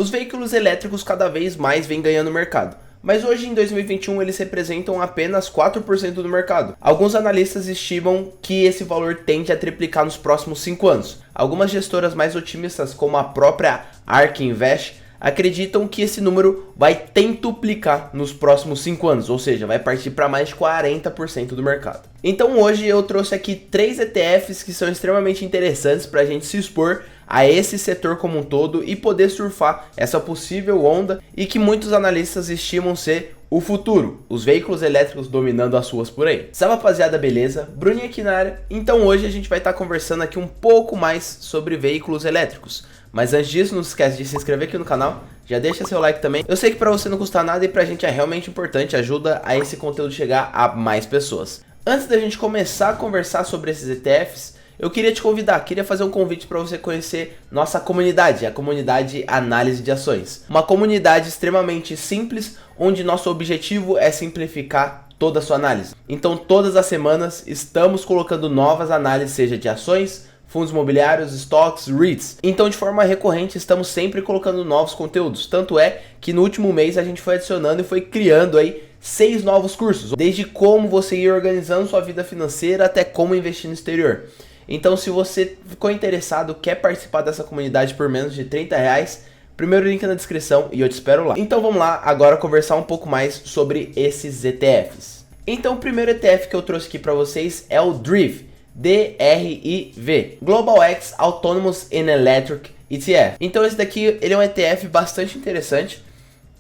Os veículos elétricos cada vez mais vêm ganhando mercado, mas hoje em 2021 eles representam apenas 4% do mercado. Alguns analistas estimam que esse valor tende a triplicar nos próximos 5 anos. Algumas gestoras mais otimistas, como a própria ARK Invest, acreditam que esse número vai tentuplicar nos próximos 5 anos, ou seja, vai partir para mais de 40% do mercado. Então hoje eu trouxe aqui 3 ETFs que são extremamente interessantes para a gente se expor a esse setor como um todo e poder surfar essa possível onda e que muitos analistas estimam ser o futuro, os veículos elétricos dominando as ruas por aí. Salve rapaziada, beleza? Bruninho aqui na área. Então hoje a gente vai estar conversando aqui um pouco mais sobre veículos elétricos. Mas antes disso, não se esquece de se inscrever aqui no canal, já deixa seu like também. Eu sei que pra você não custa nada e pra gente é realmente importante, ajuda a esse conteúdo chegar a mais pessoas. Antes da gente começar a conversar sobre esses ETFs, eu queria te convidar, queria fazer um convite para você conhecer nossa comunidade, a comunidade Análise de Ações. Uma comunidade extremamente simples, onde nosso objetivo é simplificar toda a sua análise. Então todas as semanas estamos colocando novas análises, seja de ações, fundos imobiliários, stocks, REITs. Então de forma recorrente estamos sempre colocando novos conteúdos. Tanto é que no último mês a gente foi adicionando e foi criando aí 6 novos cursos. Desde como você ir organizando sua vida financeira até como investir no exterior. Então se você ficou interessado, quer participar dessa comunidade por menos de R$30, primeiro link na descrição e eu te espero lá. Então vamos lá agora conversar um pouco mais sobre esses ETFs. Então o primeiro ETF que eu trouxe aqui para vocês é o DRIV. DRIV, Global X Autonomous and Electric ETF. Então esse daqui ele é um ETF bastante interessante.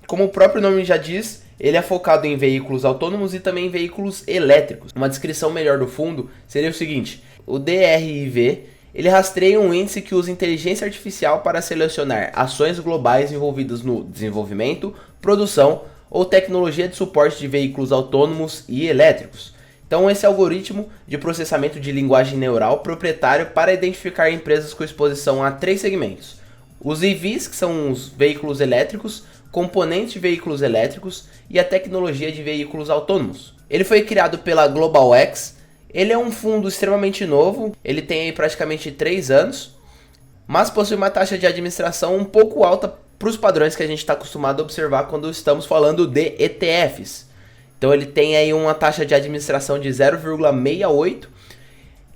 Como o próprio nome já diz, ele é focado em veículos autônomos e também em veículos elétricos. Uma descrição melhor do fundo seria o seguinte: o DRIV ele rastreia um índice que usa inteligência artificial para selecionar ações globais envolvidas no desenvolvimento, produção ou tecnologia de suporte de veículos autônomos e elétricos. Então esse algoritmo de processamento de linguagem neural proprietário para identificar empresas com exposição a 3 segmentos. Os EVs, que são os veículos elétricos, componentes de veículos elétricos e a tecnologia de veículos autônomos. Ele foi criado pela Global X, ele é um fundo extremamente novo, ele tem aí praticamente 3 anos, mas possui uma taxa de administração um pouco alta para os padrões que a gente está acostumado a observar quando estamos falando de ETFs. Então ele tem aí uma taxa de administração de 0,68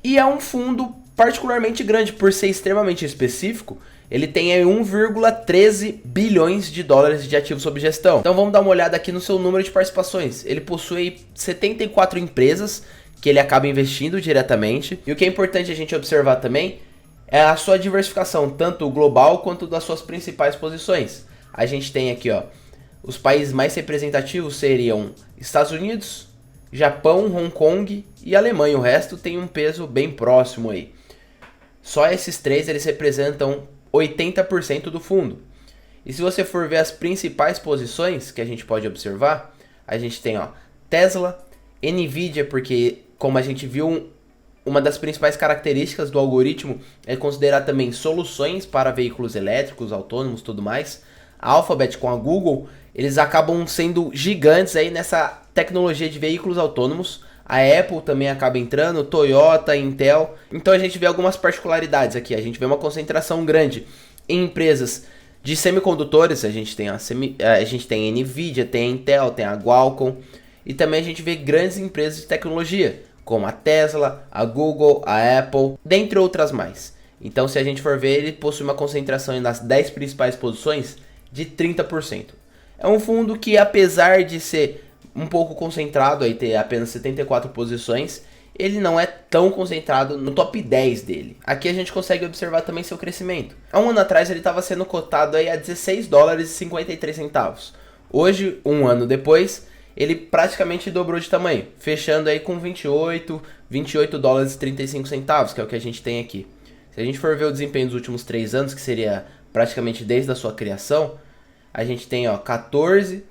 e é um fundo particularmente grande por ser extremamente específico. Ele tem aí 1,13 bilhões de dólares de ativos sob gestão. Então vamos dar uma olhada aqui no seu número de participações. Ele possui 74 empresas que ele acaba investindo diretamente. E o que é importante a gente observar também é a sua diversificação, tanto global quanto das suas principais posições. A gente tem aqui, ó, os países mais representativos seriam Estados Unidos, Japão, Hong Kong e Alemanha. O resto tem um peso bem próximo aí. Só esses 3 eles representam 80% do fundo. E se você for ver as principais posições que a gente pode observar, a gente tem, ó, Tesla, Nvidia, porque como a gente viu, uma das principais características do algoritmo é considerar também soluções para veículos elétricos, autônomos e tudo mais. A Alphabet com a Google, eles acabam sendo gigantes aí nessa tecnologia de veículos autônomos. A Apple também acaba entrando, Toyota, Intel. Então a gente vê algumas particularidades aqui. A gente vê uma concentração grande em empresas de semicondutores. A gente tem a Nvidia, tem a Intel, tem a Qualcomm. E também a gente vê grandes empresas de tecnologia, como a Tesla, a Google, a Apple, dentre outras mais. Então se a gente for ver, ele possui uma concentração nas 10 principais posições de 30%. É um fundo que, apesar de ser um pouco concentrado, aí ter apenas 74 posições, ele não é tão concentrado no top 10 dele. Aqui a gente consegue observar também seu crescimento. Há um ano atrás ele estava sendo cotado aí a $16,53. Hoje, um ano depois, ele praticamente dobrou de tamanho, fechando aí com $28,35, que é o que a gente tem aqui. Se a gente for ver o desempenho dos últimos 3 anos, que seria praticamente desde a sua criação, a gente tem, ó, 14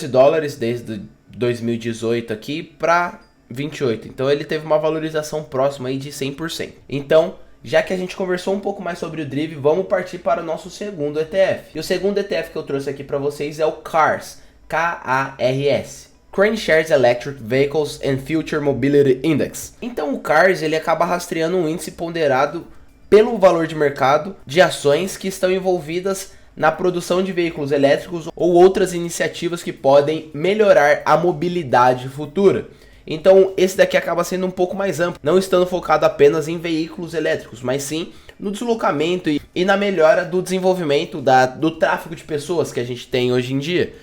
dólares desde 2018 aqui para 28. Então ele teve uma valorização próxima aí de 100%. Então, já que a gente conversou um pouco mais sobre o DRIV, vamos partir para o nosso segundo ETF. E o segundo ETF que eu trouxe aqui para vocês é o CARS, K-A-R-S. Crane Shares Electric Vehicles and Future Mobility Index. Então o CARS ele acaba rastreando um índice ponderado pelo valor de mercado de ações que estão envolvidas na produção de veículos elétricos ou outras iniciativas que podem melhorar a mobilidade futura. Então esse daqui acaba sendo um pouco mais amplo, não estando focado apenas em veículos elétricos, mas sim no deslocamento e na melhora do desenvolvimento do tráfego de pessoas que a gente tem hoje em dia.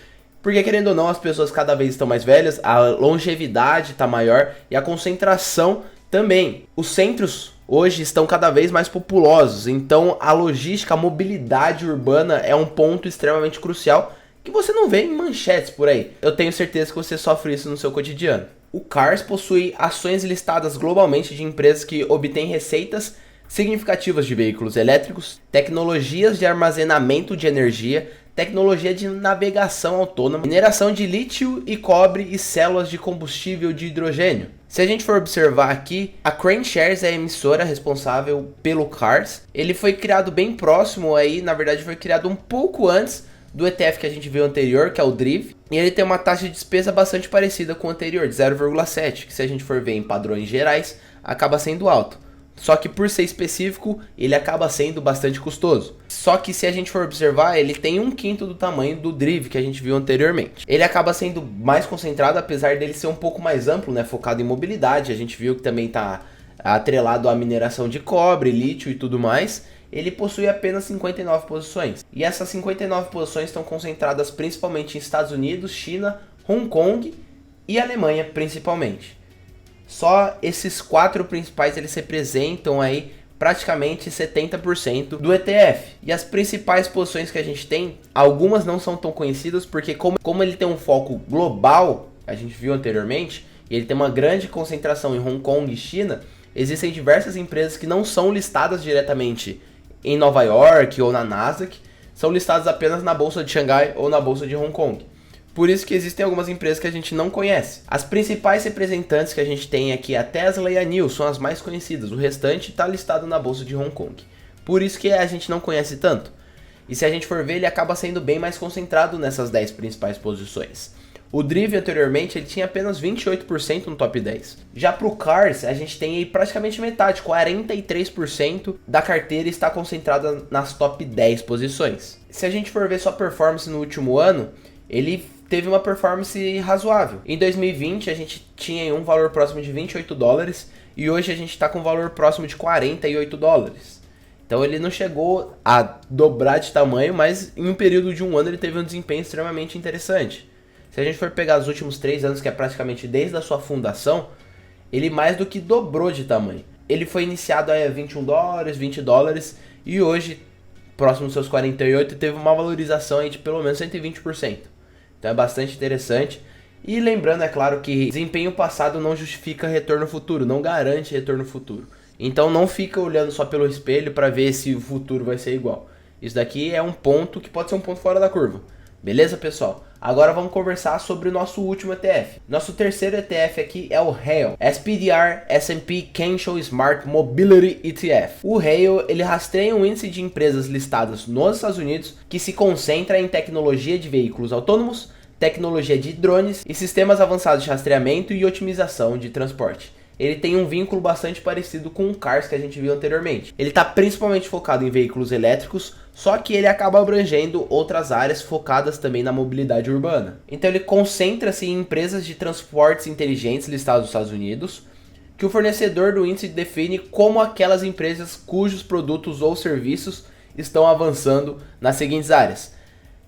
Porque querendo ou não, as pessoas cada vez estão mais velhas, a longevidade está maior e a concentração também. Os centros hoje estão cada vez mais populosos, então a logística, a mobilidade urbana é um ponto extremamente crucial que você não vê em manchetes por aí. Eu tenho certeza que você sofre isso no seu cotidiano. O Cars possui ações listadas globalmente de empresas que obtêm receitas significativas de veículos elétricos, tecnologias de armazenamento de energia, tecnologia de navegação autônoma, mineração de lítio e cobre e células de combustível de hidrogênio. Se a gente for observar aqui, a KraneShares é a emissora responsável pelo Cars. Ele foi criado bem próximo aí, na verdade foi criado um pouco antes do ETF que a gente viu anterior, que é o DRIV. E ele tem uma taxa de despesa bastante parecida com o anterior, de 0,7, que se a gente for ver em padrões gerais, acaba sendo alto. Só que por ser específico, ele acaba sendo bastante custoso. Só que se a gente for observar, ele tem 1/5 do tamanho do DRIV que a gente viu anteriormente. Ele acaba sendo mais concentrado, apesar dele ser um pouco mais amplo, né, focado em mobilidade. A gente viu que também está atrelado à mineração de cobre, lítio e tudo mais. Ele possui apenas 59 posições. E essas 59 posições estão concentradas principalmente em Estados Unidos, China, Hong Kong e Alemanha principalmente. Só esses 4 principais eles representam aí praticamente 70% do ETF. E as principais posições que a gente tem, algumas não são tão conhecidas porque como ele tem um foco global, a gente viu anteriormente, e ele tem uma grande concentração em Hong Kong e China, existem diversas empresas que não são listadas diretamente em Nova York ou na Nasdaq, são listadas apenas na bolsa de Xangai ou na bolsa de Hong Kong. Por isso que existem algumas empresas que a gente não conhece. As principais representantes que a gente tem aqui, a Tesla e a NIO, são as mais conhecidas. O restante está listado na bolsa de Hong Kong. Por isso que a gente não conhece tanto. E se a gente for ver, ele acaba sendo bem mais concentrado nessas 10 principais posições. O DRIV anteriormente ele tinha apenas 28% no top 10. Já para o Cars, a gente tem aí praticamente metade, 43% da carteira está concentrada nas top 10 posições. Se a gente for ver sua performance no último ano, ele teve uma performance razoável. Em 2020 a gente tinha um valor próximo de 28 dólares e hoje a gente está com um valor próximo de 48 dólares. Então ele não chegou a dobrar de tamanho, mas em um período de um ano ele teve um desempenho extremamente interessante. Se a gente for pegar os últimos 3 anos, que é praticamente desde a sua fundação, ele mais do que dobrou de tamanho. Ele foi iniciado a 21 dólares, 20 dólares e hoje, próximo dos seus 48, teve uma valorização aí de pelo menos 120%. Então é bastante interessante. E lembrando, é claro, que desempenho passado não justifica retorno futuro, não garante retorno futuro. Então não fica olhando só pelo espelho para ver se o futuro vai ser igual. Isso daqui é um ponto que pode ser um ponto fora da curva. Beleza, pessoal? Agora vamos conversar sobre o nosso último ETF. Nosso terceiro ETF aqui é o HALE, SPDR S&P Kensho Smart Mobility ETF. O HALE, ele rastreia um índice de empresas listadas nos Estados Unidos que se concentra em tecnologia de veículos autônomos, tecnologia de drones e sistemas avançados de rastreamento e otimização de transporte. Ele tem um vínculo bastante parecido com o Cars que a gente viu anteriormente. Ele está principalmente focado em veículos elétricos, só que ele acaba abrangendo outras áreas focadas também na mobilidade urbana. Então ele concentra-se em empresas de transportes inteligentes listadas nos Estados Unidos, que o fornecedor do índice define como aquelas empresas cujos produtos ou serviços estão avançando nas seguintes áreas: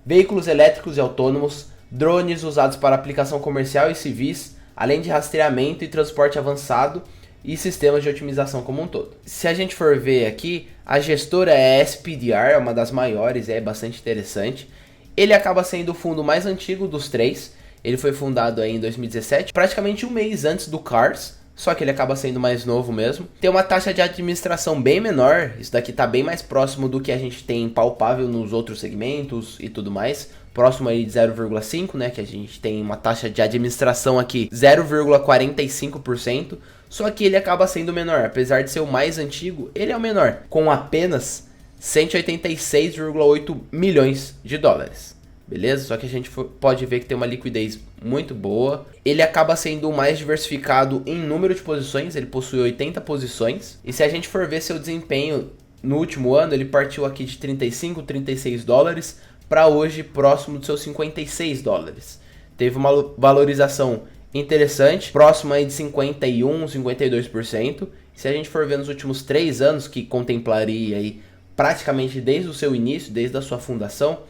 veículos elétricos e autônomos, drones usados para aplicação comercial e civis, além de rastreamento e transporte avançado e sistemas de otimização como um todo. Se a gente for ver aqui, a gestora é a SPDR, é uma das maiores, é bastante interessante. Ele acaba sendo o fundo mais antigo dos 3, ele foi fundado aí em 2017, praticamente um mês antes do Cars, só que ele acaba sendo mais novo mesmo. Tem uma taxa de administração bem menor, isso daqui está bem mais próximo do que a gente tem palpável nos outros segmentos e tudo mais. Próximo aí de 0,5, né, que a gente tem uma taxa de administração aqui 0,45%, só que ele acaba sendo menor, apesar de ser o mais antigo, ele é o menor, com apenas 186,8 milhões de dólares. Beleza? Só que a gente pode ver que tem uma liquidez muito boa. Ele acaba sendo o mais diversificado em número de posições, ele possui 80 posições. E se a gente for ver seu desempenho no último ano ele partiu aqui de 35, 36 dólares para hoje próximo dos seus 56 dólares. Teve uma valorização interessante, próximo aí de 51, 52%. Se a gente for ver nos últimos 3 anos, que contemplaria aí praticamente desde o seu início, desde a sua fundação,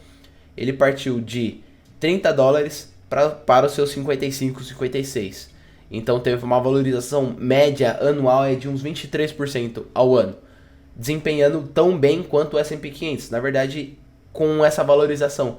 ele partiu de 30 dólares para os seus 55, 56. Então teve uma valorização média anual de uns 23% ao ano, desempenhando tão bem quanto o S&P 500. Na verdade, com essa valorização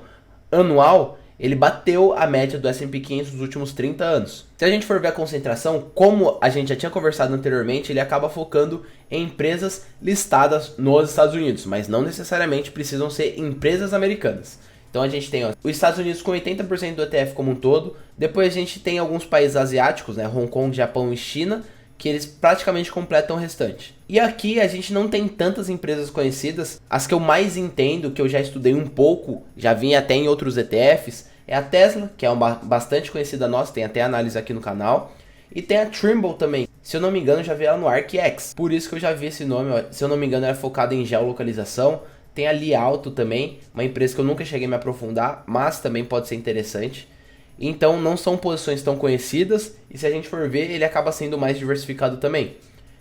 anual, ele bateu a média do S&P 500 nos últimos 30 anos. Se a gente for ver a concentração, como a gente já tinha conversado anteriormente, ele acaba focando em empresas listadas nos Estados Unidos, mas não necessariamente precisam ser empresas americanas. Então a gente tem os Estados Unidos com 80% do ETF como um todo, depois a gente tem alguns países asiáticos, né, Hong Kong, Japão e China, que eles praticamente completam o restante. E aqui a gente não tem tantas empresas conhecidas. As que eu mais entendo, que eu já estudei um pouco, já vim até em outros ETFs, é a Tesla, que é uma bastante conhecida nossa, tem até análise aqui no canal. E tem a Trimble também, se eu não me engano já vi ela no ARKX, por isso que eu já vi esse nome, se eu não me engano ela é focada em geolocalização. Tem a Li Auto também, uma empresa que eu nunca cheguei a me aprofundar, mas também pode ser interessante. Então não são posições tão conhecidas, e se a gente for ver, ele acaba sendo mais diversificado também.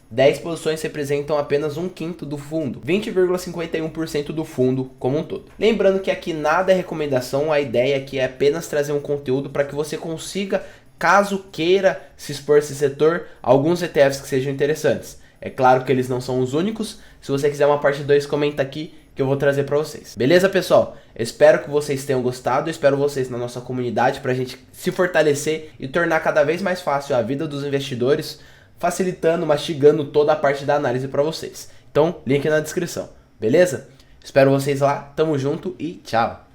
10 posições representam apenas 1/5 do fundo, 20,51% do fundo como um todo. Lembrando que aqui nada é recomendação, a ideia aqui é apenas trazer um conteúdo para que você consiga, caso queira se expor a esse setor, alguns ETFs que sejam interessantes. É claro que eles não são os únicos, se você quiser uma parte 2, comenta aqui que eu vou trazer para vocês. Beleza, pessoal? Eu espero que vocês tenham gostado, eu espero vocês na nossa comunidade para a gente se fortalecer e tornar cada vez mais fácil a vida dos investidores, facilitando, mastigando toda a parte da análise para vocês. Então, link na descrição. Beleza? Espero vocês lá, tamo junto e tchau!